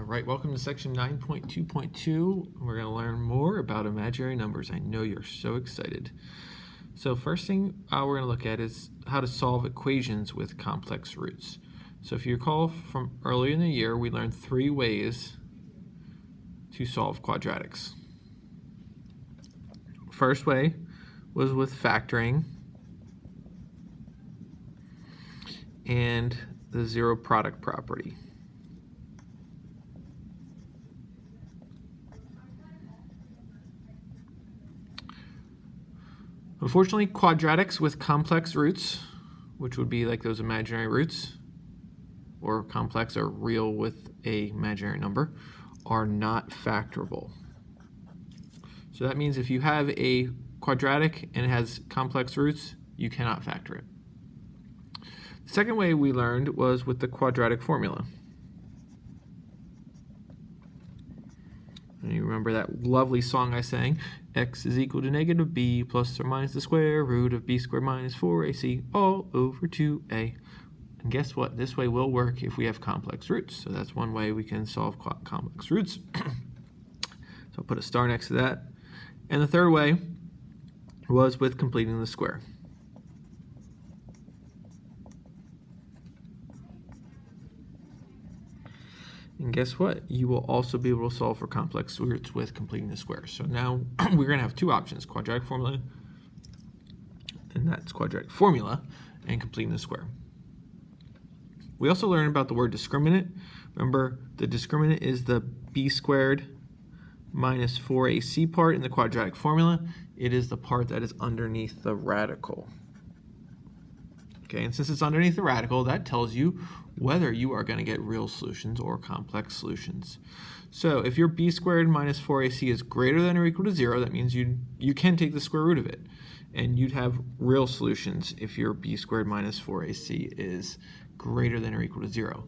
Alright, welcome to section 9.2.2. We're going to learn more about imaginary numbers. I know you're so excited. So first thing we're going to look at is how to solve equations with complex roots. So if you recall from earlier in the year, we learned 3 ways to solve quadratics. First way was with factoring and the zero product property. Unfortunately, quadratics with complex roots, which would be like those imaginary roots, or complex or real with a imaginary number, are not factorable. So that means if you have a quadratic and it has complex roots, you cannot factor it. The second way we learned was with the quadratic formula. And you remember that lovely song I sang, x is equal to negative b plus or minus the square root of b squared minus 4ac all over 2a. And guess what? This way will work if we have complex roots. So that's one way we can solve complex roots. So I'll put a star next to that. And the third way was with completing the square. And guess what? You will also be able to solve for complex roots with completing the square. So now we're going to have 2 options, quadratic formula, and that's quadratic formula, and completing the square. We also learned about the word discriminant. Remember, the discriminant is the b squared minus 4ac part in the quadratic formula. It is the part that is underneath the radical. Okay, and since it's underneath the radical, that tells you whether you are going to get real solutions or complex solutions. So if your b squared minus 4ac is greater than or equal to 0, that means you can take the square root of it. And you'd have real solutions if your b squared minus 4ac is greater than or equal to 0.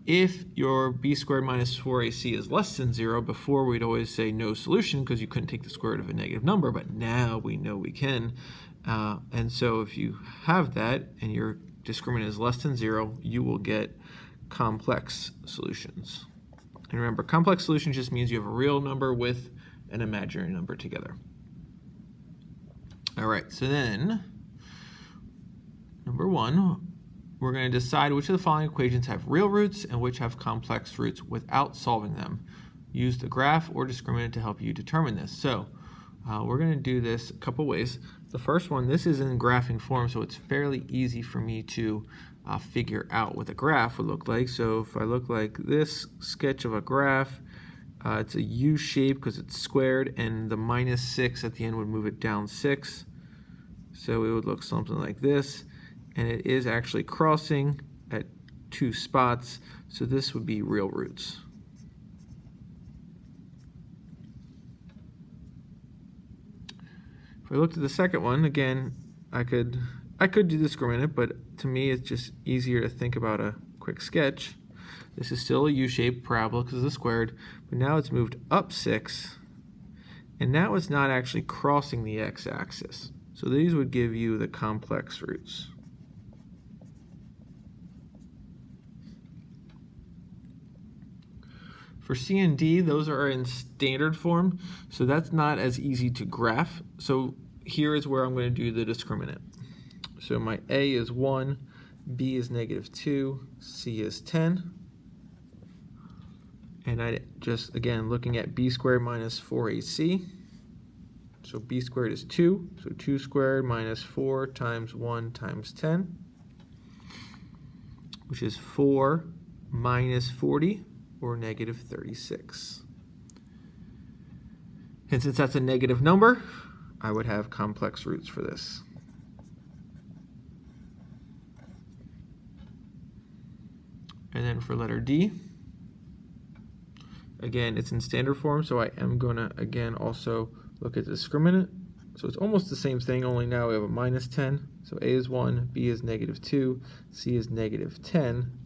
If your b squared minus 4ac is less than 0, before we'd always say no solution because you couldn't take the square root of a negative number, but now we know we can. And so if you have that and your discriminant is less than 0, you will get complex solutions. And remember, complex solutions just means you have a real number with an imaginary number together. All right, so then, number 1, we're going to decide which of the following equations have real roots and which have complex roots without solving them. Use the graph or discriminant to help you determine this. So we're going to do this a couple ways. The first one, this is in graphing form, so it's fairly easy for me to figure out what the graph would look like. So if I look like this sketch of a graph, it's a U shape because it's squared, and the minus 6 at the end would move it down 6. So it would look something like this, and it is actually crossing at 2 spots, so this would be real roots. If I looked at the second one, again, I could do discriminant, but to me it's just easier to think about a quick sketch. This is still a U-shaped parabola because it's squared, but now it's moved up 6, and now it's not actually crossing the x-axis. So these would give you the complex roots. For C and D, those are in standard form, so that's not as easy to graph. So here is where I'm going to do the discriminant. So my A is 1, B is negative 2, C is 10. And I just, again, looking at b squared minus 4ac. So b squared is 2, so 2 squared minus 4 times 1 times 10, which is 4 minus 40, or negative 36. And since that's a negative number, I would have complex roots for this. And then for letter D, again, it's in standard form, so I am going to, again, also look at the discriminant. So it's almost the same thing, only now we have a minus 10. So A is 1, B is negative 2, C is negative 10.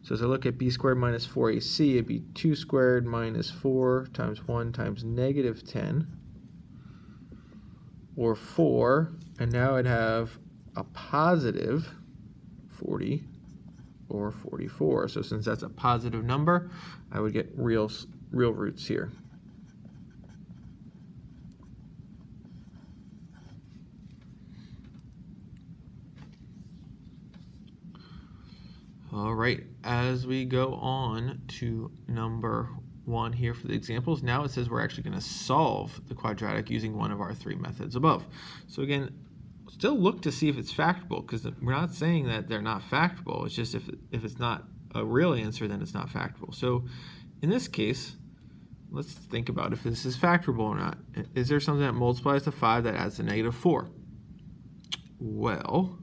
So as I look at b squared minus 4ac, it'd be 2 squared minus 4 times 1 times negative 10, or 4, and now I'd have a positive 40 or 44. So since that's a positive number, I would get real roots here. All right, as we go on to number 1 here for the examples, now it says we're actually going to solve the quadratic using one of our 3 methods above. So again, still look to see if it's factorable, because we're not saying that they're not factorable. It's just if it's not a real answer, then it's not factorable. So in this case, let's think about if this is factorable or not. Is there something that multiplies to 5 that adds to -4? Well,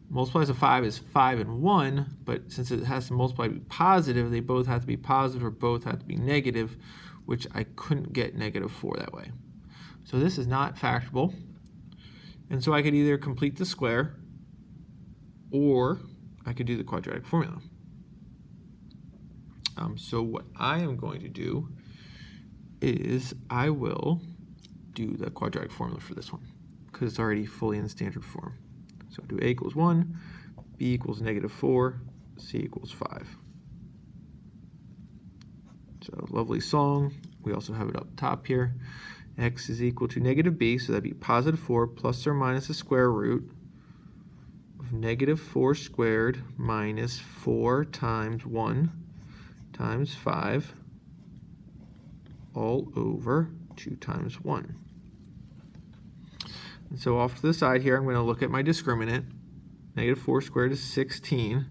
multiplies to 5 is 5 and 1, but since it has to multiply to be positive, they both have to be positive or both have to be negative, which I couldn't get -4 that way. So this is not factorable. And so I could either complete the square or I could do the quadratic formula. So what I am going to do is I will do the quadratic formula for this one because it's already fully in standard form. So do A equals 1, B equals -4, C equals 5. So lovely song. We also have it up top here. X is equal to -b, so that'd be +4 plus or minus the square root of -4 squared minus 4 times 1 times 5 all over 2 times 1. And so off to the side here, I'm going to look at my discriminant. -4 squared is 16.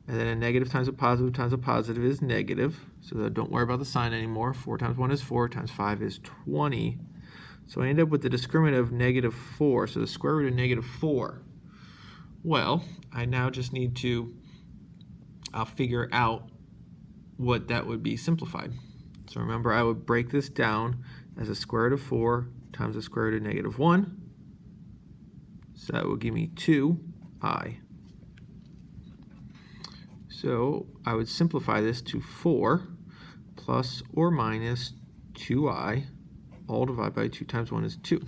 And then a negative times a positive is negative. So don't worry about the sign anymore. 4 times 1 is 4 times 5 is 20. So I end up with the discriminant of -4. So the square root of -4. Well, I now just need to figure out what that would be simplified. So remember, I would break this down as a square root of 4 times the square root of -1. So that would give me 2i. So I would simplify this to 4 plus or minus 2i, all divided by 2 times 1 is 2.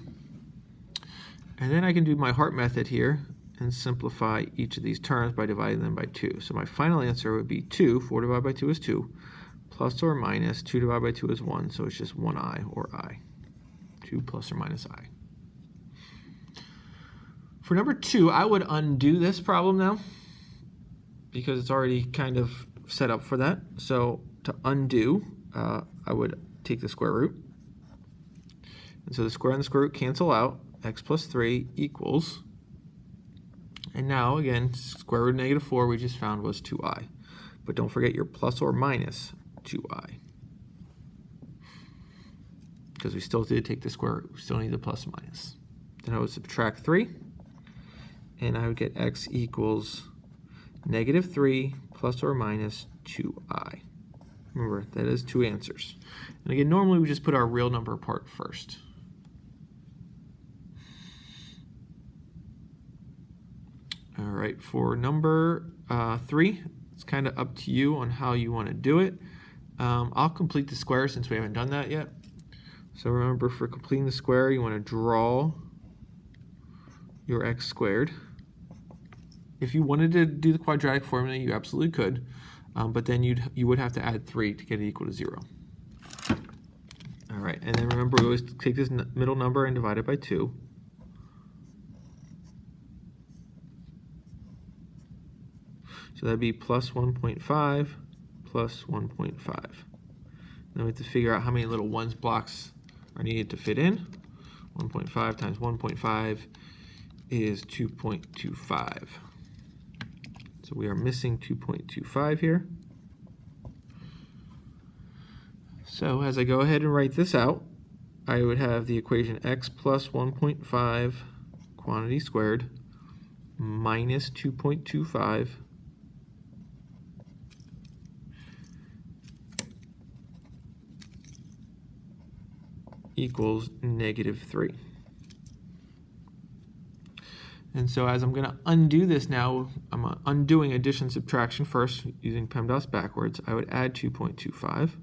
And then I can do my heart method here and simplify each of these terms by dividing them by 2. So my final answer would be 2, 4 divided by 2 is 2, plus or minus 2 divided by 2 is 1, so it's just 1i or I. 2 plus or minus I. For number 2, I would undo this problem now because it's already kind of set up for that. So to undo, I would take the square root. And so the square and the square root cancel out. X plus 3 equals, and now again, square root of -4 we just found was 2i. But don't forget your plus or minus 2i. Because we still did take the square root. We still need the plus or minus. Then I would subtract 3. And I would get x equals -3 plus or minus 2i. Remember, that is 2 answers. And again, normally we just put our real number part first. All right, for number 3, it's kind of up to you on how you want to do it. I'll complete the square since we haven't done that yet. So remember, for completing the square, you want to draw your x squared. If you wanted to do the quadratic formula, you absolutely could, but then you would have to add 3 to get it equal to 0. All right, and then remember, we always take this middle number and divide it by 2. So that'd be plus 1.5 plus 1.5. Then we have to figure out how many little ones blocks are needed to fit in. 1.5 times 1.5 is 2.25. So we are missing 2.25 here. So as I go ahead and write this out, I would have the equation x plus 1.5 quantity squared minus 2.25 equals -3. And so as I'm going to undo this now, I'm undoing addition subtraction first using PEMDAS backwards. I would add 2.25.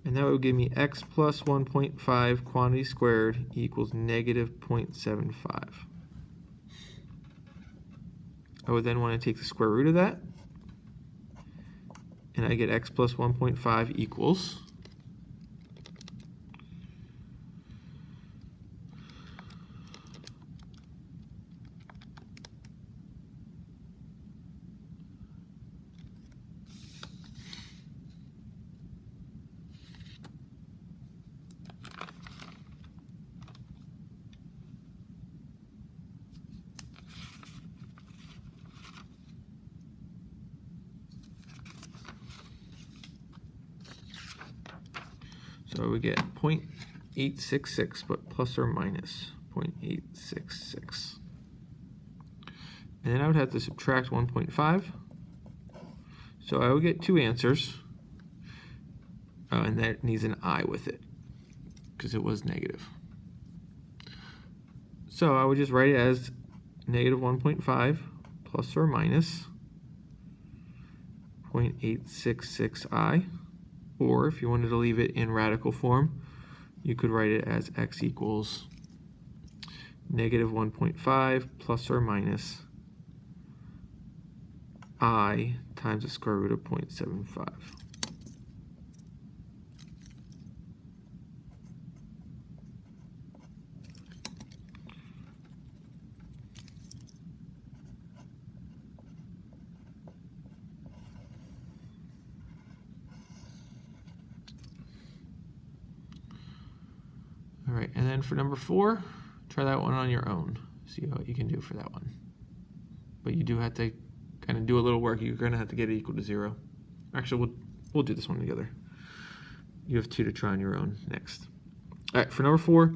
And that would give me x plus 1.5 quantity squared equals -0.75. I would then want to take the square root of that, and I get x plus 1.5 equals so we get 0.866, but plus or minus 0.866. And then I would have to subtract 1.5. So I would get two answers. And that needs an I with it, because it was negative. So I would just write it as negative 1.5 plus or minus 0.866i. Or if you wanted to leave it in radical form, you could write it as x equals negative 1.5 plus or minus I times the square root of 0.75. All right, and then for number 4, try that one on your own. See what you can do for that one. But you do have to kind of do a little work. You're going to have to get it equal to 0. Actually, we'll do this one together. You have 2 to try on your own next. All right, for number 4,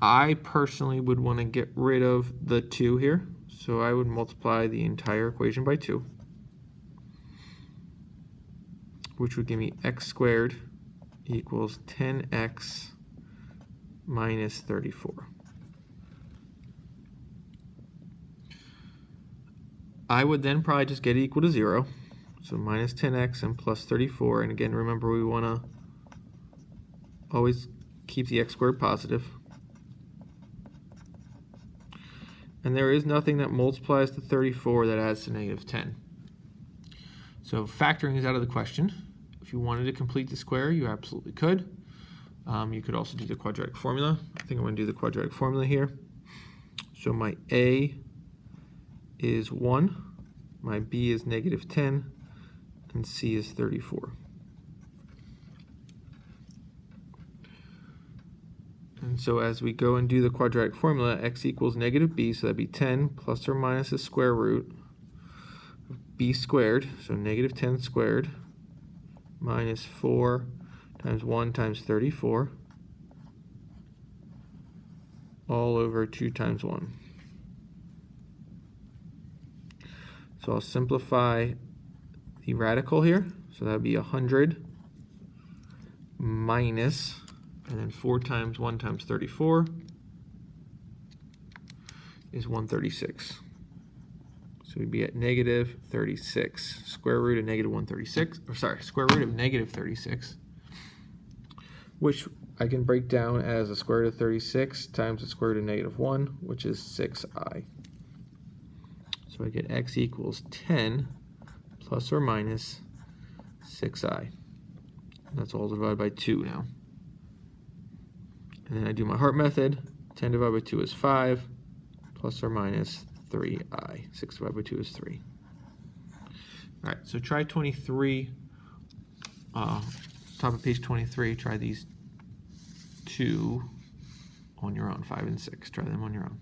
I personally would want to get rid of the 2 here. So I would multiply the entire equation by 2, which would give me x squared equals 10x minus 34. I would then probably just get it equal to 0. So minus 10x and plus 34. And again, remember we want to always keep the x squared positive. And there is nothing that multiplies to 34 that adds to negative 10. So factoring is out of the question. If you wanted to complete the square, you absolutely could. You could also do the quadratic formula. I think I'm going to do the quadratic formula here. So my a is 1, my b is negative 10, and c is 34. And so as we go and do the quadratic formula, x equals negative b, so that'd be 10 plus or minus the square root of b squared, so negative 10 squared, minus 4 times 1 times 34, all over 2 times 1. So I'll simplify the radical here. So that would be 100 minus, and then 4 times 1 times 34 is 136. So we'd be at negative 36. Square root of negative 136, or sorry, square root of negative 36, which I can break down as the square root of 36 times the square root of negative 1, which is 6i. So I get x equals 10 plus or minus 6i. And that's all divided by 2 now. And then I do my Hart method. 10 divided by 2 is 5, plus or minus 3i. 6 divided by 2 is 3. All right, so try 23. Top of page 23, try these 2 on your own, 5 and 6. Try them on your own.